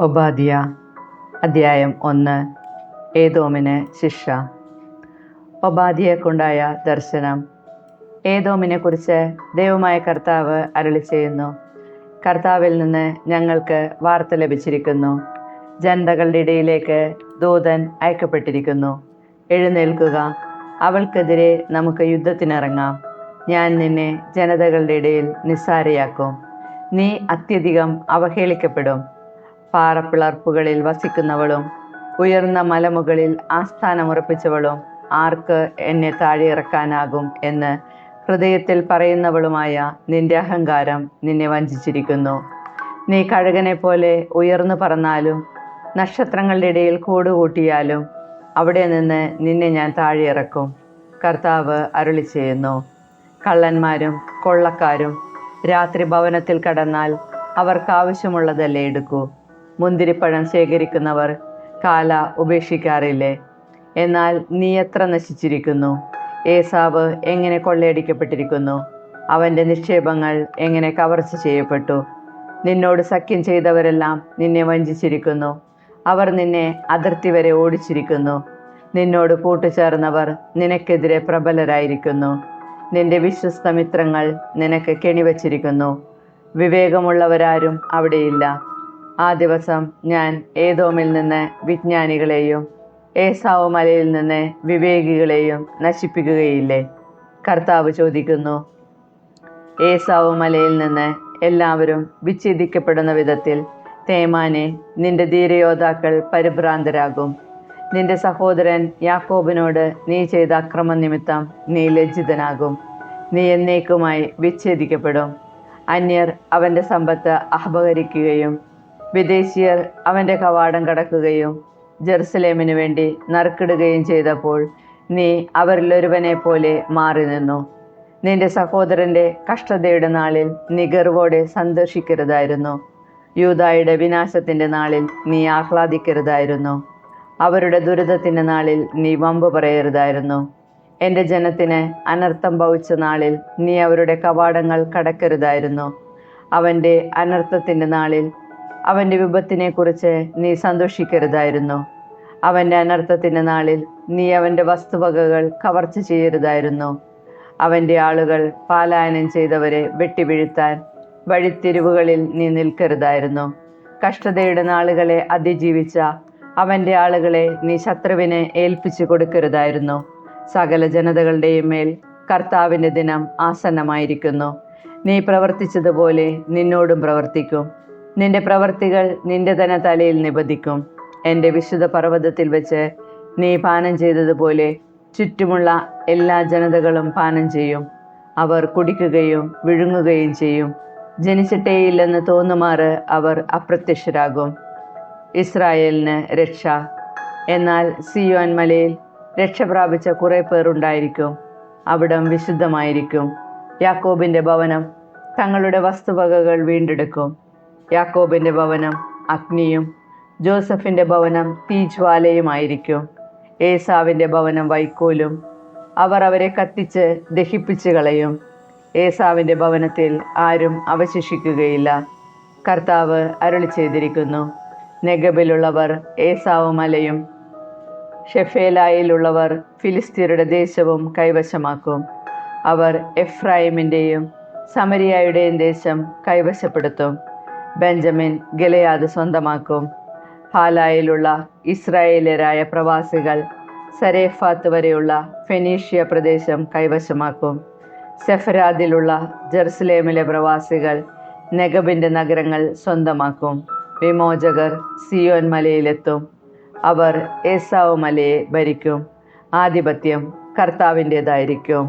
ഒബാദ്യ അധ്യായം 1. ഏദോമിന് ശിക്ഷ. ഒബാദ്യയെക്കുണ്ടായ ദർശനം. ഏദോമിനെക്കുറിച്ച് ദൈവമായ കർത്താവ് അരുളിച്ചെയ്യുന്നു. കർത്താവിൽ നിന്ന് ഞങ്ങൾക്ക് വാർത്ത ലഭിച്ചിരിക്കുന്നു. ജനതകളുടെ ഇടയിലേക്ക് ദൂതൻ അയക്കപ്പെട്ടിരിക്കുന്നു. എഴുന്നേൽക്കുക, അവൾക്കെതിരെ നമുക്ക് യുദ്ധത്തിനിറങ്ങാം. ഞാൻ നിന്നെ ജനതകളുടെ ഇടയിൽ നിസ്സാരയാക്കും. നീ അത്യധികം അവഹേളിക്കപ്പെടും. പാറപ്പിളർപ്പുകളിൽ വസിക്കുന്നവളും ഉയർന്ന മലമുകളിൽ ആസ്ഥാനമുറപ്പിച്ചവളും ആർക്ക് എന്നെ താഴെയിറക്കാനാകും എന്ന് ഹൃദയത്തിൽ പറയുന്നവളുമായ നിന്റെ അഹങ്കാരം നിന്നെ വഞ്ചിച്ചിരിക്കുന്നു. നീ കഴുകനെ പോലെ ഉയർന്നു പറന്നാലും നക്ഷത്രങ്ങളുടെ ഇടയിൽ കൂടുകൂട്ടിയാലും അവിടെ നിന്ന് നിന്നെ ഞാൻ താഴെയിറക്കും. കർത്താവ് അരുളിച്ചെയ്യുന്നു. കള്ളന്മാരും കൊള്ളക്കാരും രാത്രി ഭവനത്തിൽ കടന്നാൽ അവർക്കാവശ്യമുള്ളതല്ലേ എടുക്കൂ. മുന്തിരിപ്പഴം ശേഖരിക്കുന്നവർ കാല ഉപേക്ഷിക്കാറില്ലേ? എന്നാൽ നീ എത്ര നശിച്ചിരിക്കുന്നു! ഏസാവ് എങ്ങനെ കൊള്ളയടിക്കപ്പെട്ടിരിക്കുന്നു! അവൻ്റെ നിക്ഷേപങ്ങൾ എങ്ങനെ കവർച്ച ചെയ്യപ്പെട്ടു! നിന്നോട് സഖ്യം ചെയ്തവരെല്ലാം നിന്നെ വഞ്ചിച്ചിരിക്കുന്നു. അവർ നിന്നെ അതിർത്തി വരെ ഓടിച്ചിരിക്കുന്നു. നിന്നോട് കൂട്ടുചേർന്നവർ നിനക്കെതിരെ പ്രബലരായിരിക്കുന്നു. നിന്റെ വിശ്വസ്ത മിത്രങ്ങൾ നിനക്ക് കെണിവച്ചിരിക്കുന്നു. വിവേകമുള്ളവരാരും അവിടെയില്ല. ആ ദിവസം ഞാൻ ഏദോമിൽ നിന്ന് വിജ്ഞാനികളെയും ഏസാവ് മലയിൽ നിന്ന് വിവേകികളെയും നശിപ്പിക്കുകയില്ലേ? കർത്താവ് ചോദിക്കുന്നു. ഏസാവ് മലയിൽ നിന്ന് എല്ലാവരും വിച്ഛേദിക്കപ്പെടുന്ന വിധത്തിൽ തേമാനെ, നിന്റെ ധീരയോദ്ധാക്കൾ പരിഭ്രാന്തരാകും. നിന്റെ സഹോദരൻ യാക്കോബിനോട് നീ ചെയ്ത അക്രമനിമിത്തം നീ ലജ്ജിതനാകും. നീ എന്നേക്കുമായി വിച്ഛേദിക്കപ്പെടും. അന്യർ അവൻ്റെ സമ്പത്ത് അപഹരിക്കുകയും വിദേശീയർ അവൻ്റെ കവാടം കടക്കുകയും ജെറുസലേമിനു വേണ്ടി നറുക്കിടുകയും ചെയ്തപ്പോൾ നീ അവരിലൊരുവനെ പോലെ മാറി നിന്നു. നിന്റെ സഹോദരൻ്റെ കഷ്ടതയുടെ നാളിൽ നീ ഗർവോടെ സന്തോഷിക്കരുതായിരുന്നു. യൂദായുടെ വിനാശത്തിൻ്റെ നാളിൽ നീ ആഹ്ലാദിക്കരുതായിരുന്നു. അവരുടെ ദുരിതത്തിൻ്റെ നാളിൽ നീ വമ്പ് പറയരുതായിരുന്നു. എൻ്റെ ജനത്തിന് അനർത്ഥം ഭവിച്ച നാളിൽ നീ അവരുടെ കവാടങ്ങൾ കടക്കരുതായിരുന്നു. അവൻ്റെ അനർത്ഥത്തിൻ്റെ നാളിൽ അവൻ്റെ വിപത്തിനെക്കുറിച്ച് നീ സന്തോഷിക്കരുതായിരുന്നു. അവൻ്റെ അനർത്ഥത്തിൻ്റെ നാളിൽ നീ അവൻ്റെ വസ്തുവകകൾ കവർച്ച ചെയ്യരുതായിരുന്നു. അവൻ്റെ ആളുകൾ പലായനം ചെയ്തവരെ വെട്ടിവീഴ്ത്താൻ വഴിത്തിരിവുകളിൽ നീ നിൽക്കരുതായിരുന്നു. കഷ്ടതയുടെ നാളുകളെ അതിജീവിച്ച അവൻ്റെ ആളുകളെ നീ ശത്രുവിന് ഏൽപ്പിച്ചു കൊടുക്കരുതായിരുന്നു. സകല ജനതകളുടെയും മേൽ കർത്താവിൻ്റെ ദിനം ആസന്നമായിരിക്കുന്നു. നീ പ്രവർത്തിച്ചതുപോലെ നിന്നോടും പ്രവർത്തിക്കും. നിന്റെ പ്രവർത്തികൾ നിന്റെ തന്നെ തലയിൽ നിബദിക്കും. എൻ്റെ വിശുദ്ധ പർവ്വതത്തിൽ വെച്ച് നീ പാനം ചെയ്തതുപോലെ ചുറ്റുമുള്ള എല്ലാ ജനതകളും പാനം ചെയ്യും. അവർ കുടിക്കുകയും വിഴുങ്ങുകയും ചെയ്യും. ജനിച്ചിട്ടേയില്ലെന്ന് തോന്നുമാറ് അവർ അപ്രത്യക്ഷരാകും. ഇസ്രായേലിന് രക്ഷ. എന്നാൽ സിയോൻ മലയിൽ രക്ഷ പ്രാപിച്ച കുറേ പേർ ഉണ്ടായിരിക്കും. അവിടം വിശുദ്ധമായിരിക്കും. യാക്കോബിൻ്റെ ഭവനം തങ്ങളുടെ വസ്തുവകകൾ വീണ്ടെടുക്കും. യാക്കോബിൻ്റെ ഭവനം അഗ്നിയും ജോസഫിൻ്റെ ഭവനം തീജ്വാലയുമായിരിക്കും. ഏസാവിൻ്റെ ഭവനം വൈക്കോലും. അവർ അവരെ കത്തിച്ച് ദഹിപ്പിച്ച് കളയും. ഏസാവിൻ്റെ ഭവനത്തിൽ ആരും അവശേഷിക്കുകയില്ല. കർത്താവ് അരുളി ചെയ്തിരിക്കുന്നു. നെഗബിലുള്ളവർ ഏസാവ് മലയും ഷെഫേലായിലുള്ളവർ ഫിലിസ്തീനരുടെ ദേശവും കൈവശമാക്കും. അവർ എഫ്രായിമിൻ്റെയും സമരിയായുടെയും ദേശം കൈവശപ്പെടുത്തും. Benjamin Gilead സ്വന്തമാക്കും. ഹാലായിലുള്ള ഇസ്രായേലരായ പ്രവാസികൾ സരേഫാത്ത് വരെയുള്ള ഫെനീഷ്യ പ്രദേശം കൈവശമാക്കും. സെഫരാദിലുള്ള ജെറുസലേമിലെ പ്രവാസികൾ നെഗബിൻ്റെ നഗരങ്ങൾ സ്വന്തമാക്കും. വിമോചകർ സിയോൻ മലയിലെത്തും. അവർ ഏസാവ് മലയെ ഭരിക്കും. ആധിപത്യം കർത്താവിൻ്റേതായിരിക്കും.